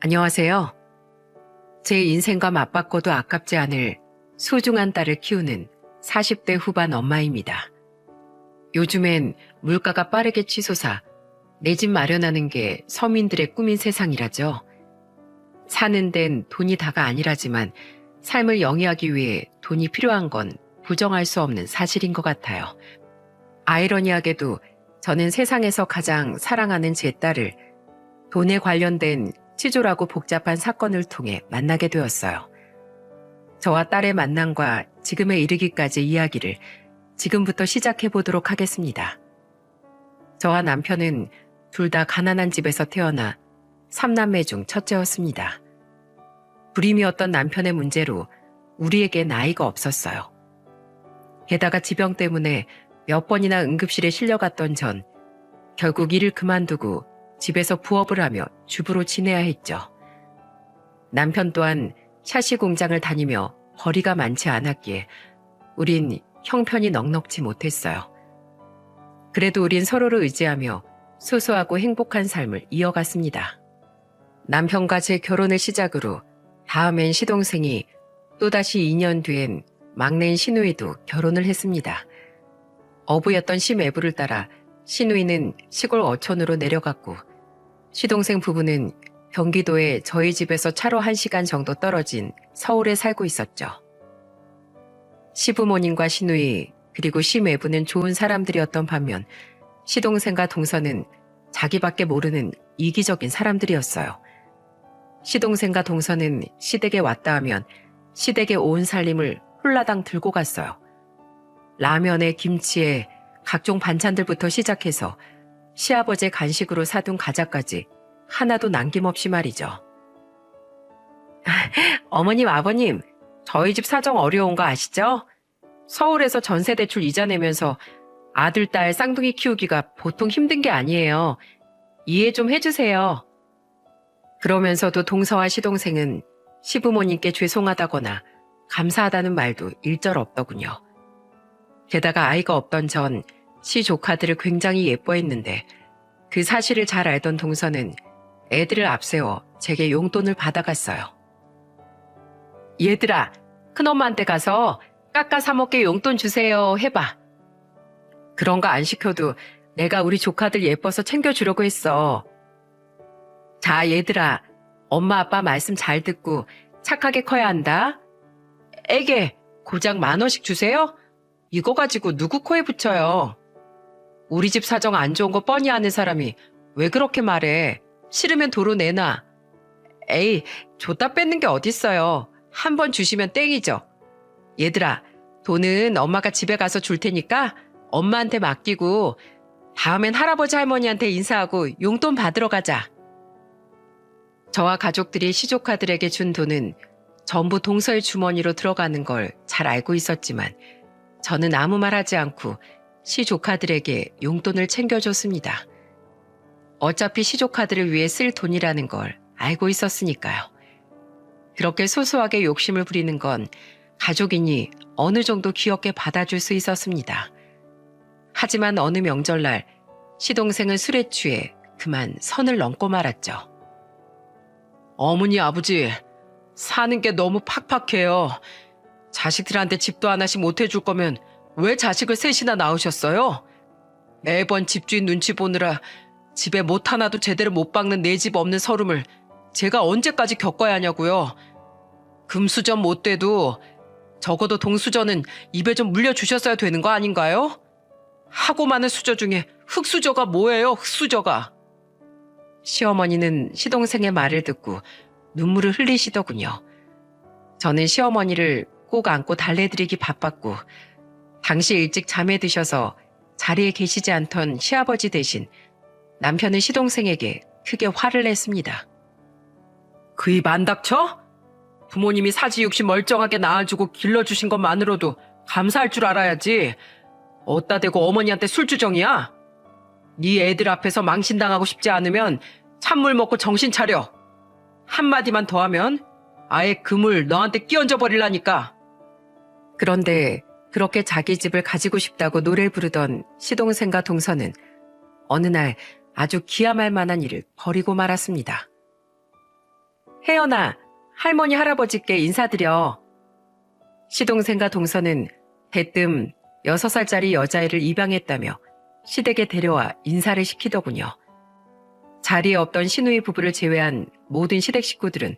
안녕하세요. 제 인생과 맞바꿔도 아깝지 않을 소중한 딸을 키우는 40대 후반 엄마입니다. 요즘엔 물가가 빠르게 치솟아 내 집 마련하는 게 서민들의 꿈인 세상이라죠. 사는 데는 돈이 다가 아니라지만 삶을 영위하기 위해 돈이 필요한 건 부정할 수 없는 사실인 것 같아요. 아이러니하게도 저는 세상에서 가장 사랑하는 제 딸을 돈에 관련된 치졸하고 복잡한 사건을 통해 만나게 되었어요. 저와 딸의 만남과 지금에 이르기까지 이야기를 지금부터 시작해 보도록 하겠습니다. 저와 남편은 둘 다 가난한 집에서 태어나 3남매 중 첫째였습니다. 불임이었던 남편의 문제로 우리에게 나이가 없었어요. 게다가 지병 때문에 몇 번이나 응급실에 실려갔던 전 결국 일을 그만두고 집에서 부업을 하며 주부로 지내야 했죠. 남편 또한 샤시 공장을 다니며 벌이가 많지 않았기에 우린 형편이 넉넉지 못했어요. 그래도 우린 서로를 의지하며 소소하고 행복한 삶을 이어갔습니다. 남편과 제 결혼을 시작으로 다음엔 시동생이 또다시 2년 뒤엔 막내인 시누이도 결혼을 했습니다. 어부였던 시매부를 따라 시누이는 시골 어촌으로 내려갔고 시동생 부부는 경기도에 저희 집에서 차로 1시간 정도 떨어진 서울에 살고 있었죠. 시부모님과 시누이 그리고 시매부는 좋은 사람들이었던 반면 시동생과 동서는 자기밖에 모르는 이기적인 사람들이었어요. 시동생과 동서는 시댁에 왔다 하면 시댁에 온 살림을 홀라당 들고 갔어요. 라면에 김치에 각종 반찬들부터 시작해서 시아버지의 간식으로 사둔 과자까지 하나도 남김없이 말이죠. 어머님, 아버님, 저희 집 사정 어려운 거 아시죠? 서울에서 전세대출 이자 내면서 아들, 딸 쌍둥이 키우기가 보통 힘든 게 아니에요. 이해 좀 해주세요. 그러면서도 동서와 시동생은 시부모님께 죄송하다거나 감사하다는 말도 일절 없더군요. 게다가 아이가 없던 전 시조카들을 굉장히 예뻐했는데 그 사실을 잘 알던 동서는 애들을 앞세워 제게 용돈을 받아갔어요. 얘들아, 큰엄마한테 가서 깎아 사 먹게 용돈 주세요 해봐. 그런 거 안 시켜도 내가 우리 조카들 예뻐서 챙겨주려고 했어. 자, 얘들아, 엄마 아빠 말씀 잘 듣고 착하게 커야 한다. 에게 고작 10,000원씩 주세요? 이거 가지고 누구 코에 붙여요? 우리 집 사정 안 좋은 거 뻔히 아는 사람이 왜 그렇게 말해? 싫으면 도로 내놔. 에이, 줬다 뺏는 게 어딨어요. 한 번 주시면 땡이죠. 얘들아, 돈은 엄마가 집에 가서 줄 테니까 엄마한테 맡기고 다음엔 할아버지 할머니한테 인사하고 용돈 받으러 가자. 저와 가족들이 시조카들에게 준 돈은 전부 동서의 주머니로 들어가는 걸 잘 알고 있었지만 저는 아무 말 하지 않고 시조카들에게 용돈을 챙겨줬습니다. 어차피 시조카들을 위해 쓸 돈이라는 걸 알고 있었으니까요. 그렇게 소소하게 욕심을 부리는 건 가족이니 어느 정도 귀엽게 받아줄 수 있었습니다. 하지만 어느 명절날 시동생은 술에 취해 그만 선을 넘고 말았죠. 어머니 아버지, 사는 게 너무 팍팍해요. 자식들한테 집도 하나씩 못 해줄 거면 왜 자식을 셋이나 낳으셨어요? 매번 집주인 눈치 보느라 집에 못 하나도 제대로 못 박는 내 집 없는 서름을 제가 언제까지 겪어야 하냐고요. 금수저 못 돼도 적어도 동수저는 입에 좀 물려주셨어야 되는 거 아닌가요? 하고 많은 수저 중에 흙수저가 뭐예요, 흙수저가. 시어머니는 시동생의 말을 듣고 눈물을 흘리시더군요. 저는 시어머니를 꼭 안고 달래드리기 바빴고 당시 일찍 잠에 드셔서 자리에 계시지 않던 시아버지 대신 남편은 시동생에게 크게 화를 냈습니다. 그 입 안 닥쳐? 부모님이 사지육시 멀쩡하게 낳아주고 길러주신 것만으로도 감사할 줄 알아야지. 어따 대고 어머니한테 술주정이야? 네 애들 앞에서 망신당하고 싶지 않으면 찬물 먹고 정신 차려. 한마디만 더 하면 아예 그물 너한테 끼얹어 버리라니까. 그런데 그렇게 자기 집을 가지고 싶다고 노래를 부르던 시동생과 동서는 어느 날 아주 기함할 만한 일을 벌이고 말았습니다. 혜연아, 할머니 할아버지께 인사드려. 시동생과 동서는 대뜸 6살짜리 여자애를 입양했다며 시댁에 데려와 인사를 시키더군요. 자리에 없던 시누이 부부를 제외한 모든 시댁 식구들은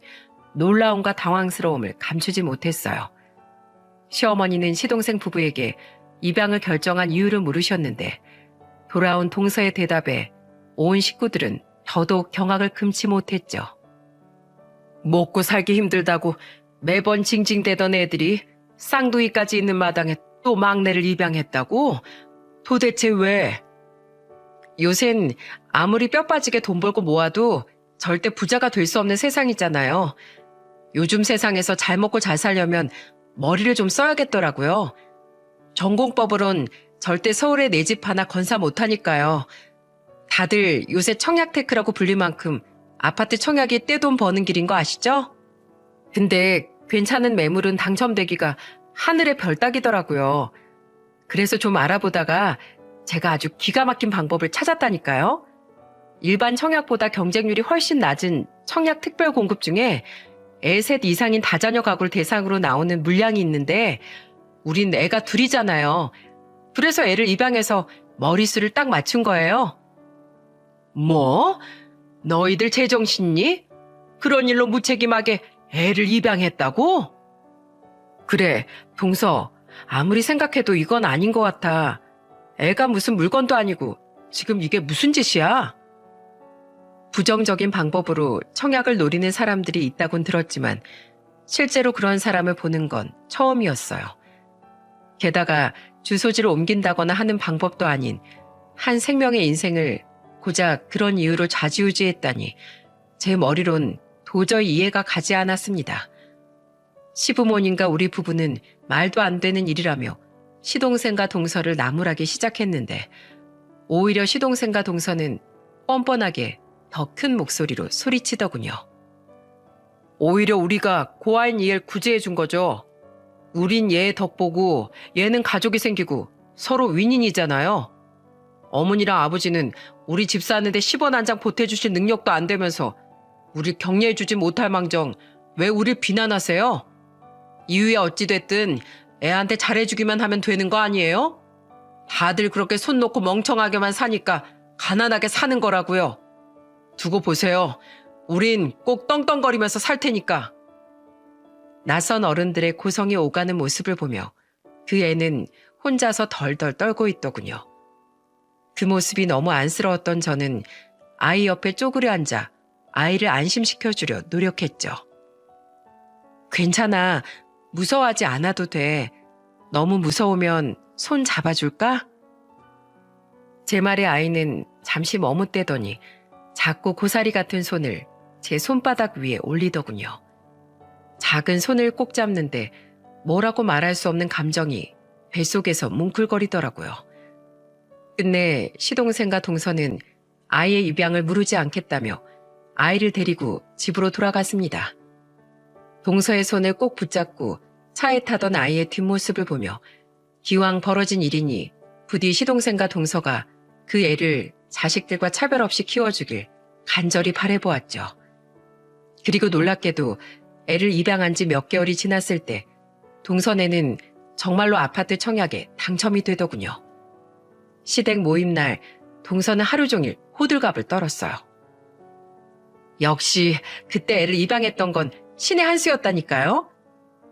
놀라움과 당황스러움을 감추지 못했어요. 시어머니는 시동생 부부에게 입양을 결정한 이유를 물으셨는데 돌아온 동서의 대답에 온 식구들은 더더욱 경악을 금치 못했죠. 먹고 살기 힘들다고 매번 징징대던 애들이 쌍둥이까지 있는 마당에 또 막내를 입양했다고? 도대체 왜? 요샌 아무리 뼈 빠지게 돈 벌고 모아도 절대 부자가 될 수 없는 세상이잖아요. 요즘 세상에서 잘 먹고 잘 살려면 머리를 좀 써야겠더라고요. 전공법으론 절대 서울에 내 집 하나 건사 못하니까요. 다들 요새 청약테크라고 불릴 만큼 아파트 청약이 떼돈 버는 길인 거 아시죠? 근데 괜찮은 매물은 당첨되기가 하늘의 별 따기더라고요. 그래서 좀 알아보다가 제가 아주 기가 막힌 방법을 찾았다니까요. 일반 청약보다 경쟁률이 훨씬 낮은 청약 특별 공급 중에 애 셋 이상인 다자녀 가구를 대상으로 나오는 물량이 있는데 우린 애가 둘이잖아요. 그래서 애를 입양해서 머리수를 딱 맞춘 거예요. 뭐? 너희들 제정신니? 그런 일로 무책임하게 애를 입양했다고? 그래, 동서. 아무리 생각해도 이건 아닌 것 같아. 애가 무슨 물건도 아니고 지금 이게 무슨 짓이야? 부정적인 방법으로 청약을 노리는 사람들이 있다곤 들었지만 실제로 그런 사람을 보는 건 처음이었어요. 게다가 주소지를 옮긴다거나 하는 방법도 아닌 한 생명의 인생을 고작 그런 이유로 좌지우지했다니 제 머리론 도저히 이해가 가지 않았습니다. 시부모님과 우리 부부는 말도 안 되는 일이라며 시동생과 동서를 나무라기 시작했는데 오히려 시동생과 동서는 뻔뻔하게 더 큰 목소리로 소리치더군요. 오히려 우리가 고아인 얘를 구제해 준 거죠. 우린 얘의 덕 보고 얘는 가족이 생기고 서로 윈윈이잖아요. 어머니랑 아버지는 우리 집 사는데 10원 한 장 보태주실 능력도 안 되면서 우릴 격려해주지 못할 망정 왜 우릴 비난하세요? 이유야 어찌됐든 애한테 잘해주기만 하면 되는 거 아니에요? 다들 그렇게 손 놓고 멍청하게만 사니까 가난하게 사는 거라고요. 두고 보세요. 우린 꼭 떵떵거리면서 살 테니까. 낯선 어른들의 고성이 오가는 모습을 보며 그 애는 혼자서 덜덜 떨고 있더군요. 그 모습이 너무 안쓰러웠던 저는 아이 옆에 쪼그려 앉아 아이를 안심시켜주려 노력했죠. 괜찮아. 무서워하지 않아도 돼. 너무 무서우면 손 잡아줄까? 제 말에 아이는 잠시 머뭇대더니 작고 고사리 같은 손을 제 손바닥 위에 올리더군요. 작은 손을 꼭 잡는데 뭐라고 말할 수 없는 감정이 뱃속에서 뭉클거리더라고요. 끝내 시동생과 동서는 아이의 입양을 무르지 않겠다며 아이를 데리고 집으로 돌아갔습니다. 동서의 손을 꼭 붙잡고 차에 타던 아이의 뒷모습을 보며 기왕 벌어진 일이니 부디 시동생과 동서가 그 애를 자식들과 차별 없이 키워주길 간절히 바라보았죠. 그리고 놀랍게도 애를 입양한 지 몇 개월이 지났을 때 동서네는 정말로 아파트 청약에 당첨이 되더군요. 시댁 모임날 동서는 하루 종일 호들갑을 떨었어요. 역시 그때 애를 입양했던 건 신의 한 수였다니까요.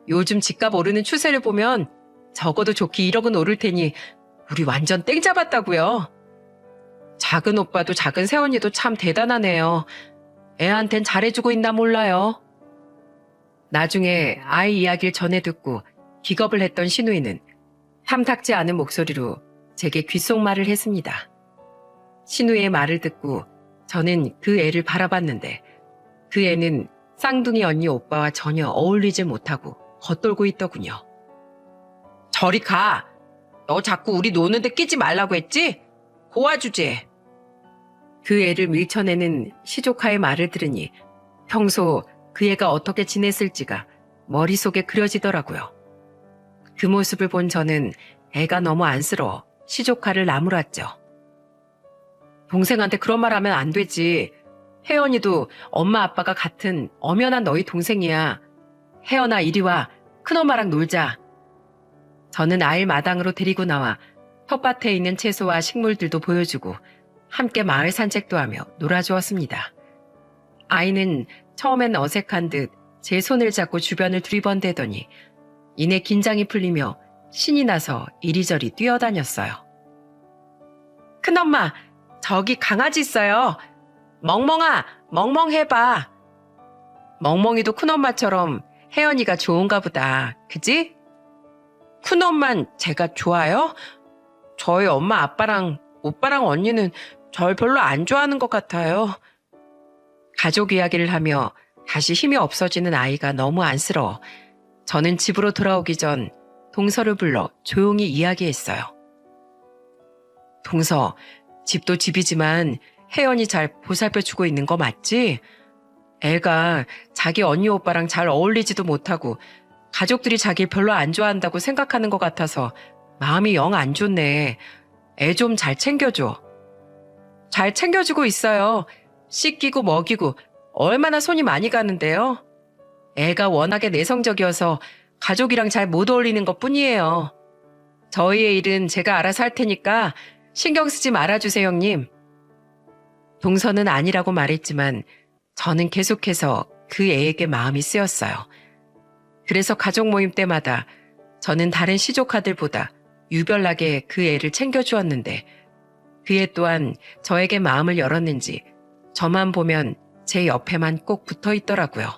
요즘 집값 오르는 추세를 보면 적어도 좋게 1억은 오를 테니 우리 완전 땡 잡았다고요. 작은 오빠도 작은 새언니도 참 대단하네요. 애한텐 잘해주고 있나 몰라요. 나중에 아이 이야기를 전해 듣고 기겁을 했던 시누이는 탐탁지 않은 목소리로 제게 귓속말을 했습니다. 시누이의 말을 듣고 저는 그 애를 바라봤는데 그 애는 쌍둥이 언니 오빠와 전혀 어울리지 못하고 겉돌고 있더군요. 저리 가. 너 자꾸 우리 노는데 끼지 말라고 했지? 고아 주제. 그 애를 밀쳐내는 시조카의 말을 들으니 평소 그 애가 어떻게 지냈을지가 머릿속에 그려지더라고요. 그 모습을 본 저는 애가 너무 안쓰러워 시조카를 나무랐죠. 동생한테 그런 말 하면 안 되지. 혜연이도 엄마 아빠가 같은 엄연한 너희 동생이야. 혜연아, 이리 와. 큰엄마랑 놀자. 저는 아이를 마당으로 데리고 나와 텃밭에 있는 채소와 식물들도 보여주고 함께 마을 산책도 하며 놀아주었습니다. 아이는 처음엔 어색한 듯 제 손을 잡고 주변을 두리번대더니 이내 긴장이 풀리며 신이 나서 이리저리 뛰어다녔어요. 큰엄마, 저기 강아지 있어요. 멍멍아, 멍멍해봐. 멍멍이도 큰엄마처럼 혜연이가 좋은가 보다. 그지? 큰엄만 제가 좋아요? 저희 엄마 아빠랑 오빠랑 언니는 절 별로 안 좋아하는 것 같아요. 가족 이야기를 하며 다시 힘이 없어지는 아이가 너무 안쓰러워 저는 집으로 돌아오기 전 동서를 불러 조용히 이야기했어요. 동서, 집도 집이지만 혜연이 잘 보살펴주고 있는 거 맞지? 애가 자기 언니 오빠랑 잘 어울리지도 못하고 가족들이 자기를 별로 안 좋아한다고 생각하는 것 같아서 마음이 영 안 좋네. 애 좀 잘 챙겨줘. 잘 챙겨주고 있어요. 씻기고 먹이고 얼마나 손이 많이 가는데요. 애가 워낙에 내성적이어서 가족이랑 잘 못 어울리는 것 뿐이에요. 저희의 일은 제가 알아서 할 테니까 신경 쓰지 말아주세요, 형님. 동서는 아니라고 말했지만 저는 계속해서 그 애에게 마음이 쓰였어요. 그래서 가족 모임 때마다 저는 다른 시조카들보다 유별나게 그 애를 챙겨주었는데 그 애 또한 저에게 마음을 열었는지 저만 보면 제 옆에만 꼭 붙어 있더라고요.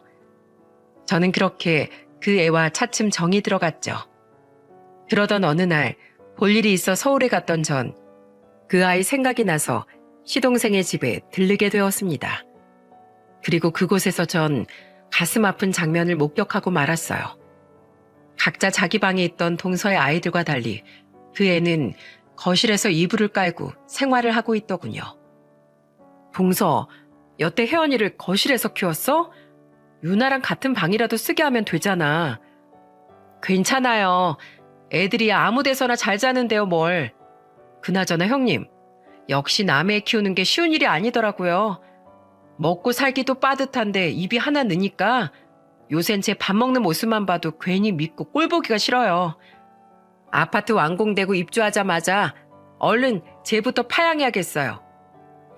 저는 그렇게 그 애와 차츰 정이 들어갔죠. 그러던 어느 날 볼 일이 있어 서울에 갔던 전 그 아이 생각이 나서 시동생의 집에 들르게 되었습니다. 그리고 그곳에서 전 가슴 아픈 장면을 목격하고 말았어요. 각자 자기 방에 있던 동서의 아이들과 달리 그 애는 거실에서 이불을 깔고 생활을 하고 있더군요. 동서, 여태 혜연이를 거실에서 키웠어? 유나랑 같은 방이라도 쓰게 하면 되잖아. 괜찮아요. 애들이 아무 데서나 잘 자는데요, 뭘. 그나저나 형님, 역시 남의 애 키우는 게 쉬운 일이 아니더라고요. 먹고 살기도 빠듯한데 입이 하나 느니까 요샌 제 밥 먹는 모습만 봐도 괜히 밉고 꼴보기가 싫어요. 아파트 완공되고 입주하자마자 얼른 쟤부터 파양해야겠어요.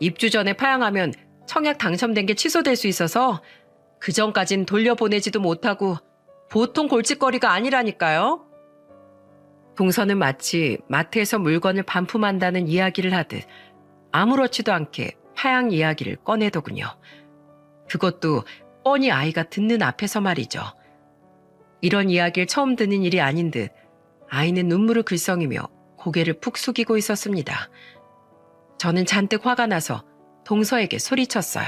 입주 전에 파양하면 청약 당첨된 게 취소될 수 있어서 그전까진 돌려보내지도 못하고 보통 골칫거리가 아니라니까요. 동서는 마치 마트에서 물건을 반품한다는 이야기를 하듯 아무렇지도 않게 파양 이야기를 꺼내더군요. 그것도 뻔히 아이가 듣는 앞에서 말이죠. 이런 이야기를 처음 듣는 일이 아닌 듯 아이는 눈물을 글썽이며 고개를 푹 숙이고 있었습니다. 저는 잔뜩 화가 나서 동서에게 소리쳤어요.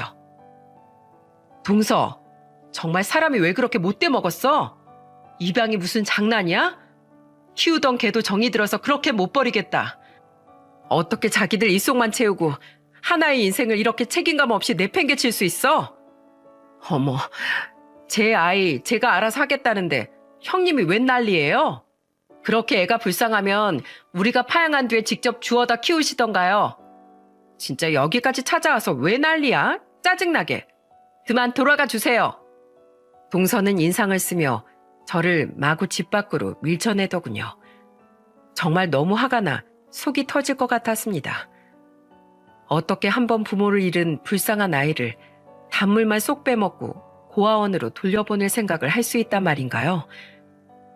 동서, 정말 사람이 왜 그렇게 못돼 먹었어? 입양이 무슨 장난이야? 키우던 개도 정이 들어서 그렇게 못 버리겠다. 어떻게 자기들 입속만 채우고 하나의 인생을 이렇게 책임감 없이 내팽개칠 수 있어? 어머, 제 아이 제가 알아서 하겠다는데 형님이 웬 난리예요? 그렇게 애가 불쌍하면 우리가 파양한 뒤에 직접 주워다 키우시던가요? 진짜 여기까지 찾아와서 왜 난리야? 짜증나게. 그만 돌아가 주세요. 동서는 인상을 쓰며 저를 마구 집 밖으로 밀쳐내더군요. 정말 너무 화가 나 속이 터질 것 같았습니다. 어떻게 한번 부모를 잃은 불쌍한 아이를 단물만 쏙 빼먹고 고아원으로 돌려보낼 생각을 할 수 있단 말인가요?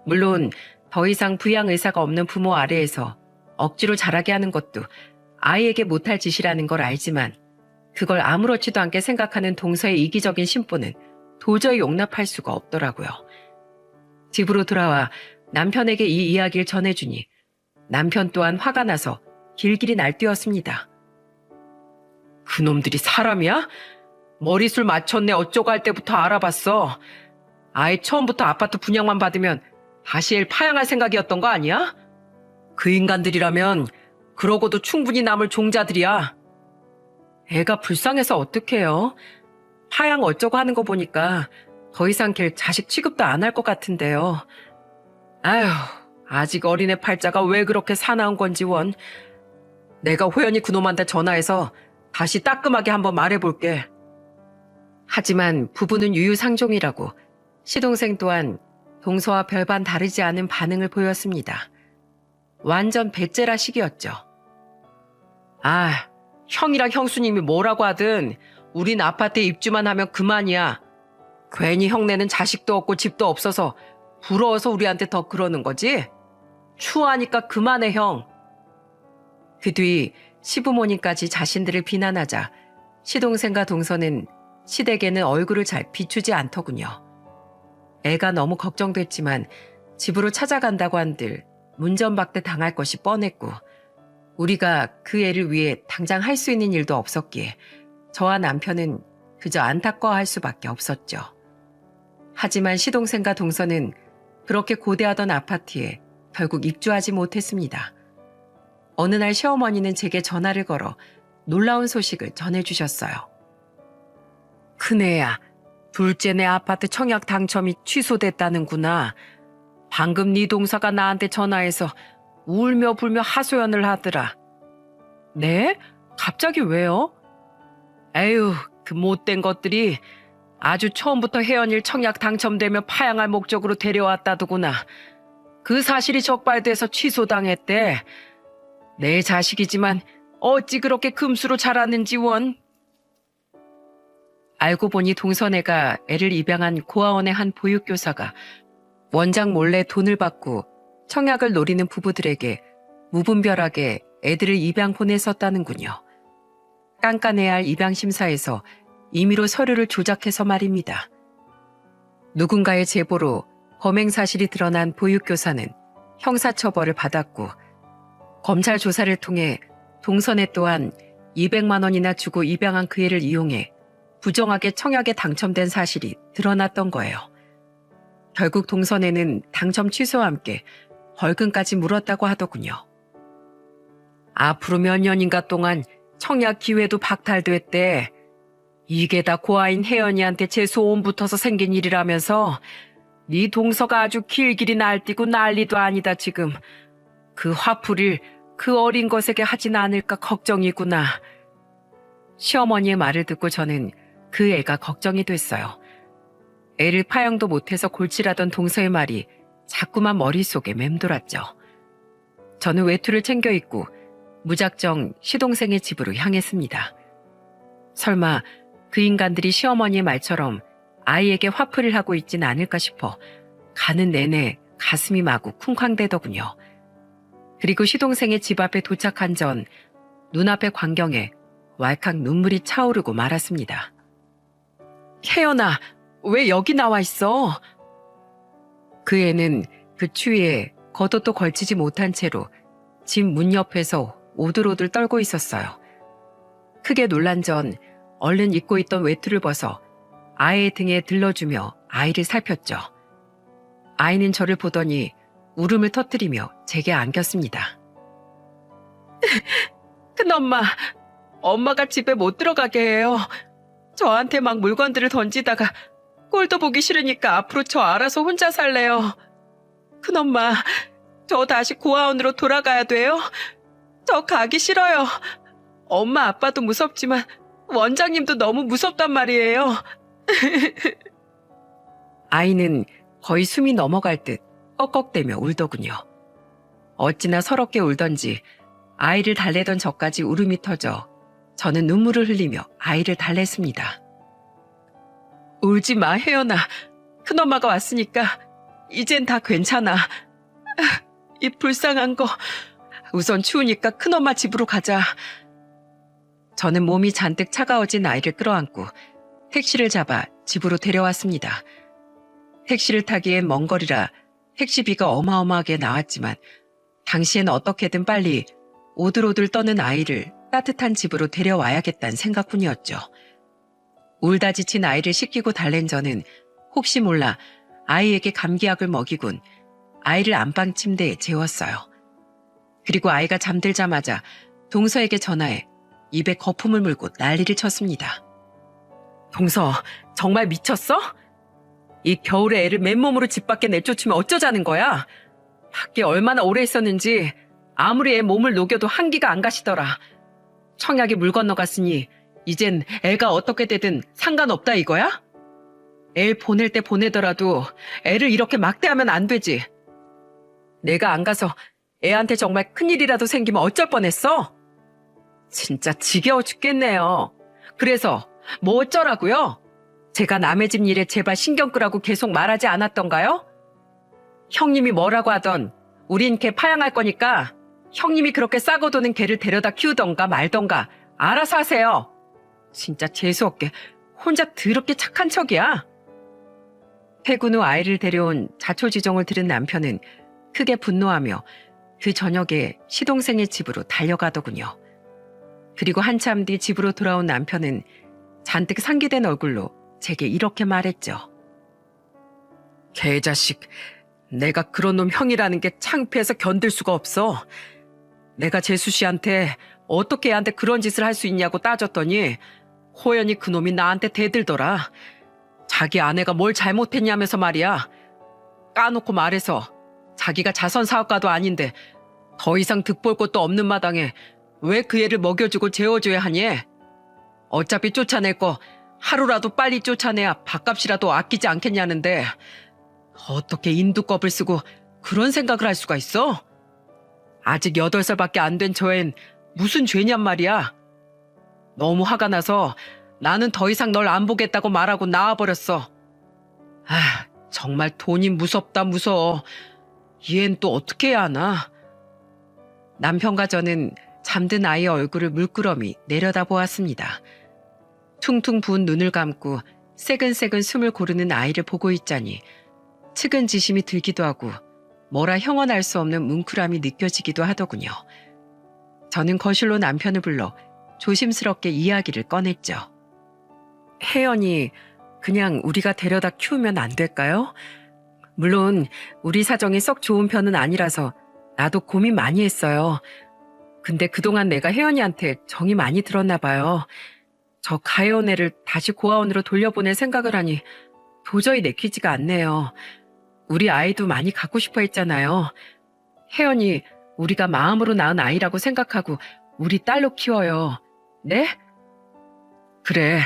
물론 더 이상 부양 의사가 없는 부모 아래에서 억지로 자라게 하는 것도 아이에게 못할 짓이라는 걸 알지만 그걸 아무렇지도 않게 생각하는 동서의 이기적인 심보는 도저히 용납할 수가 없더라고요. 집으로 돌아와 남편에게 이 이야기를 전해주니 남편 또한 화가 나서 길길이 날뛰었습니다. 그놈들이 사람이야? 머리술 맞췄네 어쩌고 할 때부터 알아봤어. 아예 처음부터 아파트 분양만 받으면 다시 애 파양할 생각이었던 거 아니야? 그 인간들이라면 그러고도 충분히 남을 종자들이야. 애가 불쌍해서 어떡해요? 파양 어쩌고 하는 거 보니까 더 이상 걔 자식 취급도 안 할 것 같은데요. 아휴, 아직 어린애 팔자가 왜 그렇게 사나운 건지 원. 내가 호연이 그놈한테 전화해서 다시 따끔하게 한번 말해볼게. 하지만 부부는 유유상종이라고 시동생 또한 동서와 별반 다르지 않은 반응을 보였습니다. 완전 배째라 식이었죠. 아, 형이랑 형수님이 뭐라고 하든 우린 아파트에 입주만 하면 그만이야. 괜히 형네는 자식도 없고 집도 없어서 부러워서 우리한테 더 그러는 거지? 추하니까 그만해, 형. 그 뒤 시부모님까지 자신들을 비난하자 시동생과 동서는 시댁에는 얼굴을 잘 비추지 않더군요. 애가 너무 걱정됐지만 집으로 찾아간다고 한들 문전박대 당할 것이 뻔했고 우리가 그 애를 위해 당장 할 수 있는 일도 없었기에 저와 남편은 그저 안타까워할 수밖에 없었죠. 하지만 시동생과 동서는 그렇게 고대하던 아파트에 결국 입주하지 못했습니다. 어느 날 시어머니는 제게 전화를 걸어 놀라운 소식을 전해주셨어요. 큰애야, 둘째네 아파트 청약 당첨이 취소됐다는구나. 방금 네 동서가 나한테 전화해서 울며 불며 하소연을 하더라. 네? 갑자기 왜요? 에휴, 그 못된 것들이 아주 처음부터 혜연이를 청약 당첨되면 파양할 목적으로 데려왔다더구나. 그 사실이 적발돼서 취소당했대. 내 자식이지만 어찌 그렇게 금수로 자랐는지 원. 알고 보니 동서네가 애를 입양한 고아원의 한 보육교사가 원장 몰래 돈을 받고 청약을 노리는 부부들에게 무분별하게 애들을 입양 보냈었다는군요. 깐깐해야 할 입양심사에서 임의로 서류를 조작해서 말입니다. 누군가의 제보로 범행 사실이 드러난 보육교사는 형사처벌을 받았고 검찰 조사를 통해 동선에 또한 200만 원이나 주고 입양한 그 애를 이용해 부정하게 청약에 당첨된 사실이 드러났던 거예요. 결국 동선에는 당첨 취소와 함께 벌금까지 물었다고 하더군요. 앞으로 몇 년인가 동안 청약 기회도 박탈됐대. 이게 다 고아인 혜연이한테 제 소원 붙어서 생긴 일이라면서 네 동서가 아주 길길이 날뛰고 난리도 아니다 지금. 그 화풀이를 그 어린 것에게 하진 않을까 걱정이구나. 시어머니의 말을 듣고 저는 그 애가 걱정이 됐어요. 애를 파양도 못해서 골치라던 동서의 말이 자꾸만 머릿속에 맴돌았죠. 저는 외투를 챙겨 입고 무작정 시동생의 집으로 향했습니다. 설마 그 인간들이 시어머니의 말처럼 아이에게 화풀이를 하고 있진 않을까 싶어 가는 내내 가슴이 마구 쿵쾅대더군요. 그리고 시동생의 집 앞에 도착한 전 눈앞의 광경에 왈칵 눈물이 차오르고 말았습니다. 혜연아, 왜 여기 나와 있어? 그 애는 그 추위에 겉옷도 걸치지 못한 채로 집 문 옆에서 오들오들 떨고 있었어요. 크게 놀란 전 얼른 입고 있던 외투를 벗어 아이의 등에 들러주며 아이를 살폈죠. 아이는 저를 보더니 울음을 터뜨리며 제게 안겼습니다. 큰엄마, 엄마가 집에 못 들어가게 해요. 저한테 막 물건들을 던지다가 꼴도 보기 싫으니까 앞으로 저 알아서 혼자 살래요. 큰엄마, 저 다시 고아원으로 돌아가야 돼요? 저 가기 싫어요. 엄마 아빠도 무섭지만 원장님도 너무 무섭단 말이에요. 아이는 거의 숨이 넘어갈 듯 꺽꺽대며 울더군요. 어찌나 서럽게 울던지 아이를 달래던 저까지 울음이 터져 저는 눈물을 흘리며 아이를 달랬습니다. 울지 마, 혜연아. 큰엄마가 왔으니까 이젠 다 괜찮아. 이 불쌍한 거. 우선 추우니까 큰엄마 집으로 가자. 저는 몸이 잔뜩 차가워진 아이를 끌어안고 택시를 잡아 집으로 데려왔습니다. 택시를 타기엔 먼 거리라 택시비가 어마어마하게 나왔지만 당시엔 어떻게든 빨리 오들오들 떠는 아이를 따뜻한 집으로 데려와야겠다는 생각뿐이었죠. 울다 지친 아이를 씻기고 달랜 저는 혹시 몰라 아이에게 감기약을 먹이곤 아이를 안방 침대에 재웠어요. 그리고 아이가 잠들자마자 동서에게 전화해 입에 거품을 물고 난리를 쳤습니다. 동서, 정말 미쳤어? 이 겨울에 애를 맨몸으로 집 밖에 내쫓으면 어쩌자는 거야? 밖에 얼마나 오래 있었는지 아무리 애 몸을 녹여도 한기가 안 가시더라. 청약이 물 건너갔으니 이젠 애가 어떻게 되든 상관없다 이거야? 애 보낼 때 보내더라도 애를 이렇게 막대하면 안 되지. 내가 안 가서 애한테 정말 큰일이라도 생기면 어쩔 뻔했어? 진짜 지겨워 죽겠네요. 그래서 뭐 어쩌라고요? 제가 남의 집 일에 제발 신경 끄라고 계속 말하지 않았던가요? 형님이 뭐라고 하던 우린 걔 파양할 거니까 형님이 그렇게 싸고 도는 걔를 데려다 키우던가 말던가 알아서 하세요. 진짜 재수없게 혼자 더럽게 착한 척이야. 퇴근 후 아이를 데려온 자초지종을 들은 남편은 크게 분노하며 그 저녁에 시동생의 집으로 달려가더군요. 그리고 한참 뒤 집으로 돌아온 남편은 잔뜩 상기된 얼굴로 제게 이렇게 말했죠. 개자식, 내가 그런 놈 형이라는 게 창피해서 견딜 수가 없어. 내가 재수 씨한테 어떻게 애한테 그런 짓을 할 수 있냐고 따졌더니 호연이 그놈이 나한테 대들더라. 자기 아내가 뭘 잘못했냐면서 말이야. 까놓고 말해서 자기가 자선사업가도 아닌데 더 이상 득볼 것도 없는 마당에 왜 그 애를 먹여주고 재워줘야 하니? 어차피 쫓아낼 거 하루라도 빨리 쫓아내야 밥값이라도 아끼지 않겠냐는데 어떻게 인두껍을 쓰고 그런 생각을 할 수가 있어? 아직 8살밖에 안 된 저 앤 무슨 죄냔 말이야. 너무 화가 나서 나는 더 이상 널 안 보겠다고 말하고 나와버렸어. 아, 정말 돈이 무섭다 무서워. 얘는 또 어떻게 해야 하나? 남편과 저는 잠든 아이의 얼굴을 물끄러미 내려다보았습니다. 퉁퉁 부은 눈을 감고 새근새근 숨을 고르는 아이를 보고 있자니 측은지심이 들기도 하고 뭐라 형언할 수 없는 뭉클함이 느껴지기도 하더군요. 저는 거실로 남편을 불러 조심스럽게 이야기를 꺼냈죠. 혜연이 그냥 우리가 데려다 키우면 안 될까요? 물론 우리 사정이 썩 좋은 편은 아니라서 나도 고민 많이 했어요. 근데 그동안 내가 혜연이한테 정이 많이 들었나 봐요. 저 가해온 애를 다시 고아원으로 돌려보낼 생각을 하니 도저히 내키지가 않네요. 우리 아이도 많이 갖고 싶어 했잖아요. 혜연이 우리가 마음으로 낳은 아이라고 생각하고 우리 딸로 키워요. 네? 그래,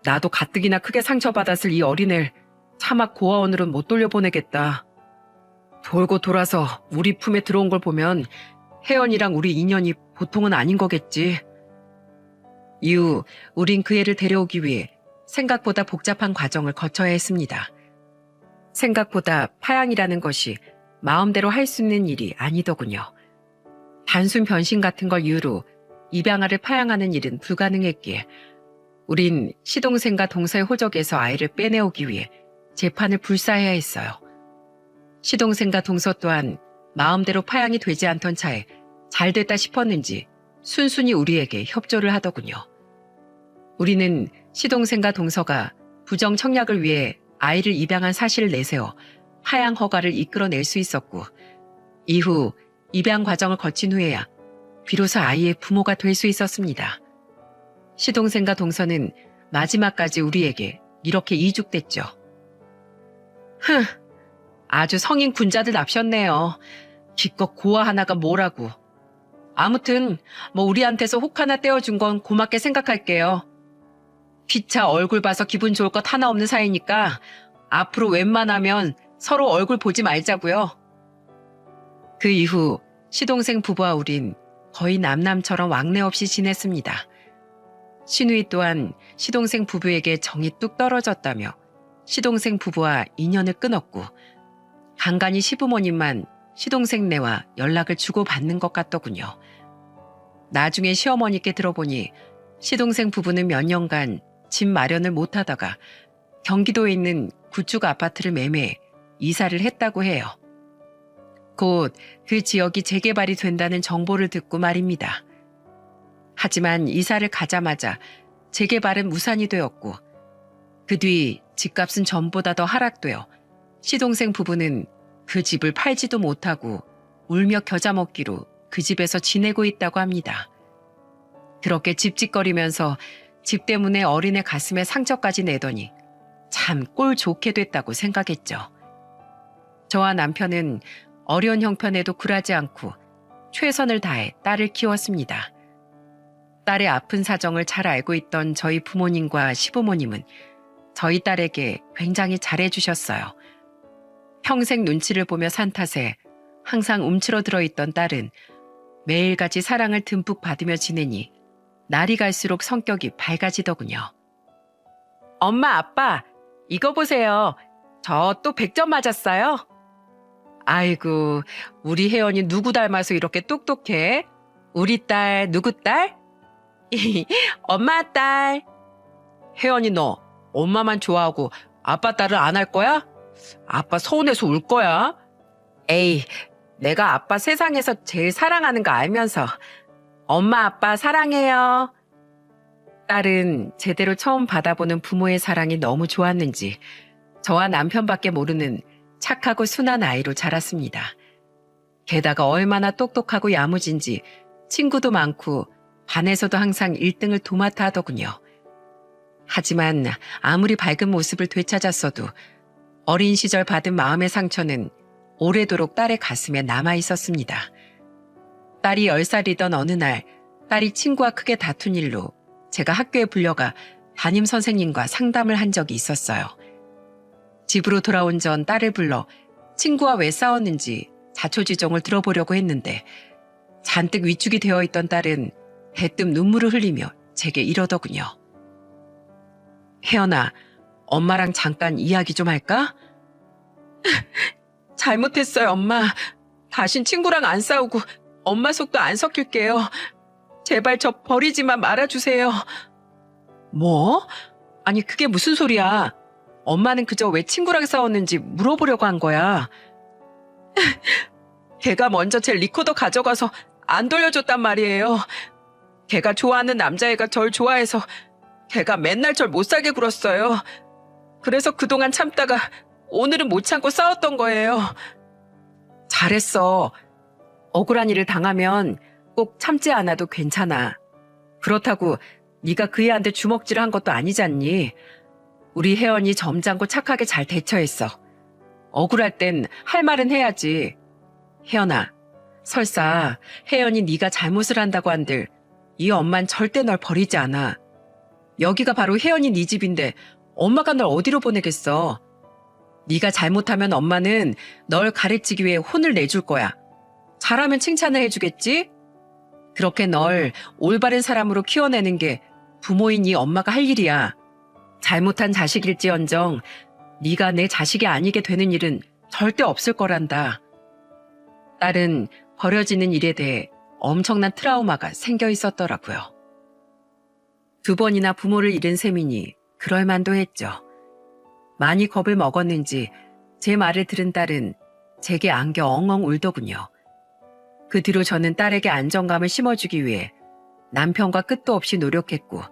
나도 가뜩이나 크게 상처받았을 이 어린애를 차마 고아원으로는 못 돌려보내겠다. 돌고 돌아서 우리 품에 들어온 걸 보면 혜연이랑 우리 인연이 보통은 아닌 거겠지. 이후 우린 그 애를 데려오기 위해 생각보다 복잡한 과정을 거쳐야 했습니다. 생각보다 파양이라는 것이 마음대로 할 수 있는 일이 아니더군요. 단순 변신 같은 걸 이유로 입양아를 파양하는 일은 불가능했기에 우린 시동생과 동서의 호적에서 아이를 빼내오기 위해 재판을 불사해야 했어요. 시동생과 동서 또한 마음대로 파양이 되지 않던 차에 잘 됐다 싶었는지 순순히 우리에게 협조를 하더군요. 우리는 시동생과 동서가 부정 청약을 위해 아이를 입양한 사실을 내세워 파양 허가를 이끌어낼 수 있었고 이후 입양 과정을 거친 후에야 비로소 아이의 부모가 될 수 있었습니다. 시동생과 동서는 마지막까지 우리에게 이렇게 이죽댔죠. 아주 성인 군자들 납셨네요. 기껏 고아 하나가 뭐라고. 아무튼 뭐 우리한테서 혹 하나 떼어준 건 고맙게 생각할게요. 피차 얼굴 봐서 기분 좋을 것 하나 없는 사이니까 앞으로 웬만하면 서로 얼굴 보지 말자고요. 그 이후 시동생 부부와 우린 거의 남남처럼 왕래 없이 지냈습니다. 신우이 또한 시동생 부부에게 정이 뚝 떨어졌다며 시동생 부부와 인연을 끊었고 간간히 시부모님만 시동생네와 연락을 주고받는 것 같더군요. 나중에 시어머니께 들어보니 시동생 부부는 몇 년간 집 마련을 못하다가 경기도에 있는 구축 아파트를 매매해 이사를 했다고 해요. 곧 그 지역이 재개발이 된다는 정보를 듣고 말입니다. 하지만 이사를 가자마자 재개발은 무산이 되었고 그 뒤 집값은 전보다 더 하락되어 시동생 부부는 그 집을 팔지도 못하고 울며 겨자 먹기로 그 집에서 지내고 있다고 합니다. 그렇게 찝찝거리면서 집 때문에 어린애 가슴에 상처까지 내더니 참 꼴 좋게 됐다고 생각했죠. 저와 남편은 어려운 형편에도 굴하지 않고 최선을 다해 딸을 키웠습니다. 딸의 아픈 사정을 잘 알고 있던 저희 부모님과 시부모님은 저희 딸에게 굉장히 잘해주셨어요. 평생 눈치를 보며 산 탓에 항상 움츠러들어 있던 딸은 매일같이 사랑을 듬뿍 받으며 지내니 날이 갈수록 성격이 밝아지더군요. 엄마, 아빠, 이거 보세요. 저 또 100점 맞았어요. 아이고, 우리 혜연이 누구 닮아서 이렇게 똑똑해? 우리 딸, 누구 딸? 엄마 딸. 혜연이 너 엄마만 좋아하고 아빠 딸을 안 할 거야? 아빠 서운해서 울 거야. 에이, 내가 아빠 세상에서 제일 사랑하는 거 알면서. 엄마 아빠 사랑해요. 딸은 제대로 처음 받아보는 부모의 사랑이 너무 좋았는지 저와 남편밖에 모르는 착하고 순한 아이로 자랐습니다. 게다가 얼마나 똑똑하고 야무진지 친구도 많고 반에서도 항상 1등을 도맡아 하더군요. 하지만 아무리 밝은 모습을 되찾았어도 어린 시절 받은 마음의 상처는 오래도록 딸의 가슴에 남아 있었습니다. 딸이 10살이던 어느 날 딸이 친구와 크게 다툰 일로 제가 학교에 불려가 담임 선생님과 상담을 한 적이 있었어요. 집으로 돌아온 전 딸을 불러 친구와 왜 싸웠는지 자초지종을 들어보려고 했는데 잔뜩 위축이 되어 있던 딸은 대뜸 눈물을 흘리며 제게 이러더군요. 혜연아, 엄마랑 잠깐 이야기 좀 할까? 잘못했어요, 엄마. 다신 친구랑 안 싸우고 엄마 속도 안 섞일게요. 제발 저 버리지만 말아주세요. 뭐? 아니 그게 무슨 소리야. 엄마는 그저 왜 친구랑 싸웠는지 물어보려고 한 거야. 걔가 먼저 제 리코더 가져가서 안 돌려줬단 말이에요. 걔가 좋아하는 남자애가 절 좋아해서 걔가 맨날 절 못살게 굴었어요. 그래서 그동안 참다가 오늘은 못 참고 싸웠던 거예요. 잘했어. 억울한 일을 당하면 꼭 참지 않아도 괜찮아. 그렇다고 네가 그 애한테 주먹질을 한 것도 아니잖니. 우리 혜연이 점잖고 착하게 잘 대처했어. 억울할 땐 할 말은 해야지. 혜연아, 설사 혜연이 네가 잘못을 한다고 한들 이 엄만 절대 널 버리지 않아. 여기가 바로 혜연이 네 집인데 엄마가 널 어디로 보내겠어. 네가 잘못하면 엄마는 널 가르치기 위해 혼을 내줄 거야. 잘하면 칭찬을 해주겠지? 그렇게 널 올바른 사람으로 키워내는 게 부모인 네 엄마가 할 일이야. 잘못한 자식일지언정 네가 내 자식이 아니게 되는 일은 절대 없을 거란다. 딸은 버려지는 일에 대해 엄청난 트라우마가 생겨 있었더라고요. 2번이나 부모를 잃은 셈이니 그럴 만도 했죠. 많이 겁을 먹었는지 제 말을 들은 딸은 제게 안겨 엉엉 울더군요. 그 뒤로 저는 딸에게 안정감을 심어주기 위해 남편과 끝도 없이 노력했고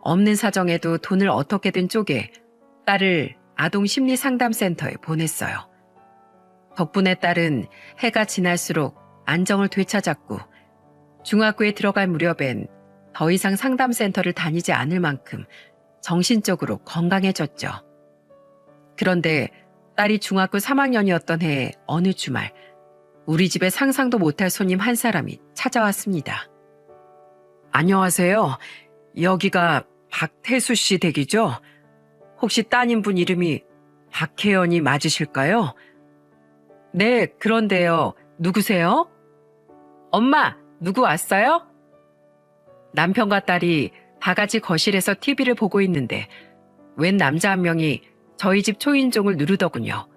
없는 사정에도 돈을 어떻게든 쪼개 딸을 아동심리상담센터에 보냈어요. 덕분에 딸은 해가 지날수록 안정을 되찾았고 중학교에 들어갈 무렵엔 더 이상 상담센터를 다니지 않을 만큼 정신적으로 건강해졌죠. 그런데 딸이 중학교 3학년이었던 해의 어느 주말 우리 집에 상상도 못할 손님 한 사람이 찾아왔습니다. 안녕하세요. 여기가 박태수 씨 댁이죠? 혹시 따님분 이름이 박혜연이 맞으실까요? 네, 그런데요. 누구세요? 엄마, 누구 왔어요? 남편과 딸이 다 같이 거실에서 TV를 보고 있는데 웬 남자 한 명이 저희 집 초인종을 누르더군요.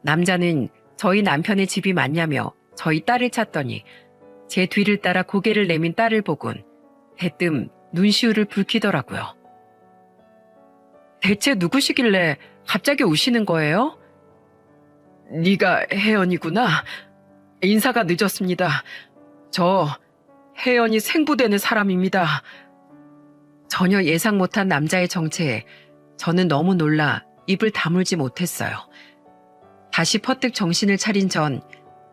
남자는 저희 남편의 집이 맞냐며 저희 딸을 찾더니 제 뒤를 따라 고개를 내민 딸을 보곤 대뜸 눈시울을 붉히더라고요. 대체 누구시길래 갑자기 우시는 거예요? 네가 혜연이구나. 인사가 늦었습니다. 저 혜연이 생부되는 사람입니다. 전혀 예상 못한 남자의 정체에 저는 너무 놀라 입을 다물지 못했어요. 다시 퍼뜩 정신을 차린 전